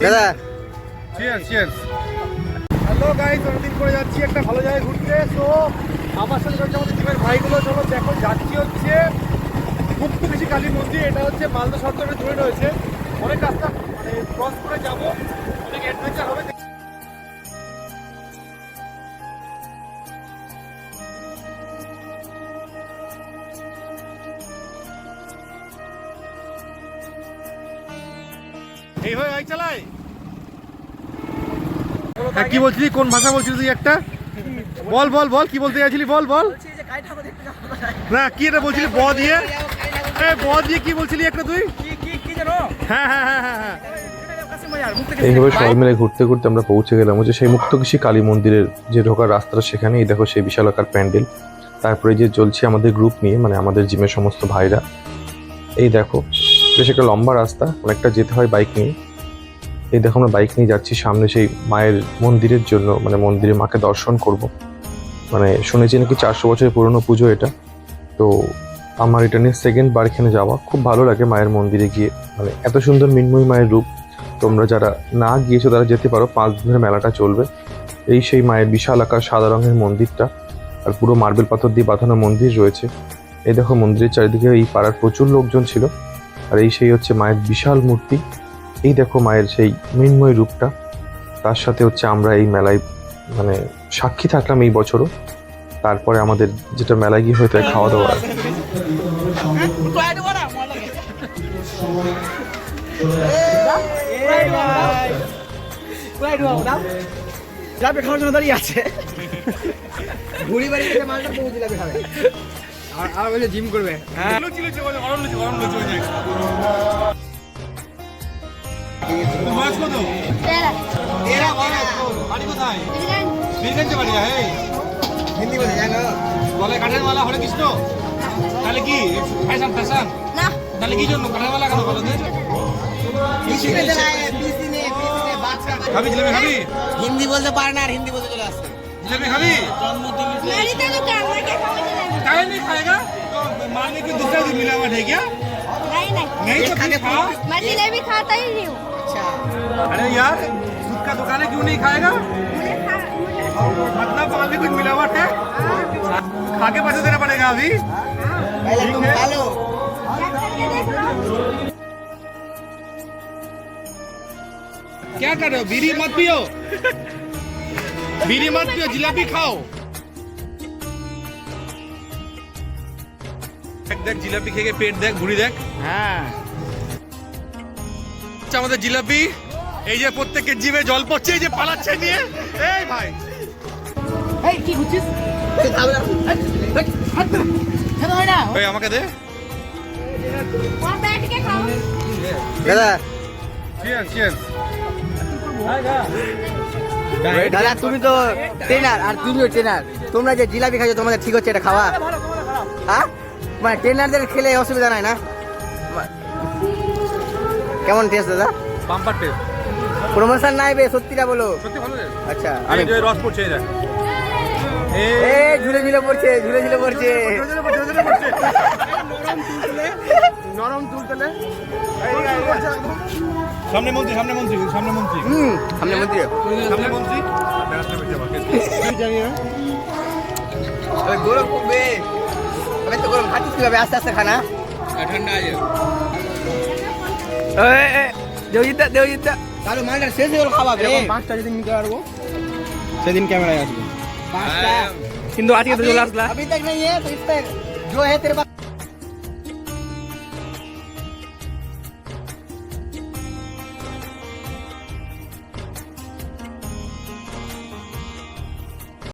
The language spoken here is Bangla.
দাদা চিয়ার্স চিয়ার্স। হ্যালো গাইস, অনেকদিন করে যাচ্ছি একটা ভালো জায়গায় ঘুরতে। তো আমার সাথে রয়েছে আমাদের টিমের ভাইগুলো। চলো এখন যাচ্ছি হচ্ছে মুক্তকেশী কালী মন্দির। এটা হচ্ছে মালদা শহরের ধরে রয়েছে। অনেক রাস্তা মানে ক্রস করে যাবো, অনেক অ্যাডভেঞ্চার হবে। এই হয় বাইক চালাই। হ্যাঁ, কি বলছিলি? কোন ভাষা বলছিলি তুই? একটা বল বল বল, কি বলতে চাইছিলি? বল বল না, কি এটা বলছিলি? ব দিয়ে ব দিয়ে কি বলছিলি একটা তুই? হ্যাঁ হ্যাঁ হ্যাঁ হ্যাঁ হ্যাঁ। এইভাবে সবাই মিলে ঘুরতে ঘুরতে আমরা পৌঁছে গেলাম হচ্ছে সেই মুক্তকেশী কালী মন্দিরের যে ঢোকার রাস্তাটা, সেখানে এই দেখো সেই বিশালাকার প্যান্ডেল। তারপরে যে চলছে আমাদের গ্রুপ নিয়ে, মানে আমাদের জিমের সমস্ত ভাইরা। এই দেখো বেশ একটা লম্বা রাস্তা, অনেকটা যেতে হয় বাইক নিয়ে। এই দেখো আমরা বাইক নিয়ে যাচ্ছি সামনে সেই মায়ের মন্দিরের জন্য, মানে মন্দিরে মাকে দর্শন করব। মানে শুনেছি নাকি 400 বছরের পুরনো পুজো এটা। তো আমার এটা নিয়ে সেকেন্ড বার এখানে যাওয়া। খুব ভালো লাগে মায়ের মন্দিরে গিয়ে, মানে এত সুন্দর মৃন্ময়ী মায়ের রূপ। তোমরা যারা না গিয়েছো তারা যেতে পারো, 5 দিনের মেলাটা চলবে। এই সেই মায়ের বিশাল আকার সাদা রঙের মন্দিরটা, আর পুরো মার্বেল পাথর দিয়ে বাঁধানো মন্দির রয়েছে। এই দেখো মন্দিরের চারিদিকে এই পাড়ার প্রচুর লোকজন ছিল। আর এই সেই হচ্ছে মায়ের বিশাল মূর্তি। এই দেখো মায়ের সেই মৃন্ময় রূপটা। তার সাথে হচ্ছে আমরা এই মেলায় মানে সাক্ষী থাকলাম এই বছরও। তারপরে আমাদের যেটা মেলায় গিয়ে হয়তো খাওয়া দাওয়া। জিলাপি খাওয়ার জন্য দাঁড়িয়ে আছে। ঘুড়ি বাড়ি থেকে মালটা বহু জিলাপি খাবে আর বলে জিম করবে। মাছ কত? বাড়ি কোথায়? বীরগঞ্জে বাড়ি। হ্যাঁ, হিন্দি বলে জানো? বলে কাঠের মালা হরে কৃষ্ণ। তাহলে কি ফ্যাশন ফ্যাশন না, তাহলে কি জন্য কাঠের মালা কেন বলো? খাবি জিলাপি খাবি? হিন্দি বলতে পারে না আর হিন্দি বলতে চলে আসছে। जिलेबी खाबी? मेरी तो दुकान में क्या खाओगे जलेबी? काहे नहीं खाएगा? तो मारने की दूसरा दिन मिलावट है क्या? नहीं नहीं, नहीं तो फिर खा। मैं जिलेबी खाता ही नहीं हूँ। अच्छा, अरे यार, दूध का दुकान है, क्यों नहीं खाएगा? मतलब वहाँ भी कुछ मिलावट है? खा के पैसे देना पड़ेगा अभी। पहले तुम खा लो। क्या कर रहे हो? बीड़ी मत पियो, बीड़ी मत पियो, जिलापी खाओ। देख देख जिलापी खेके पेट देख, भुड़ी देख। হ্যাঁ, আমাদের জিলাপি। এই যে প্রত্যেকের জিভে জল পড়ছে, এই যে পালাচ্ছে নিয়ে। এই ভাই, এই কি ঘুরছিস? এই খাবে না। খেতে হয় না। এই আমাকে দে। वहाँ बैठ के खाओ। দাদা চিয়ার্স চিয়ার্স। দাদা তুমি তো ট্রেনার আর তুমিও ট্রেনার। তোমরা যে জিলাপি খাইছো তোমাদের ঠিক হচ্ছে এটা খাওয়া? হ্যাঁ, মানে ট্রেনারদের খেলে অসুবিধা নাই না? কেমন টেস্ট দাদা? বাম্পার টেস্ট, প্রমোশন নাই বে, সত্যিটা বলো। সত্যি ভালো টেস্ট। আচ্ছা, আমি যে রস পড়ছে এই দেখ। এ ঝুলে ঝুলে পড়ছে, ঝুলে ঝুলে পড়ছে। নরম তুলতলে। সামনে মন্ত্রী, সামনে মন্ত্রী, সামনে মন্ত্রী, সামনে মন্দিরে সামনে মন্ত্রী। জানি না গরম কমবে। আমি তো গরম খাচ্ছিস কিভাবে? আস্তে আস্তে খানা। ঠান্ডা আছে। দেওজিৎদা দেওজিৎদা তাহলে মালটা শেষ হয়ে গেল খাওয়া। 5টা যেদিন নিতে পারবো সেদিন ক্যামেরায় আসবে। 5টা, কিন্তু আজকে তো চলে আসলা। अभी तक नहीं है तो इस पे जो है तेरे पास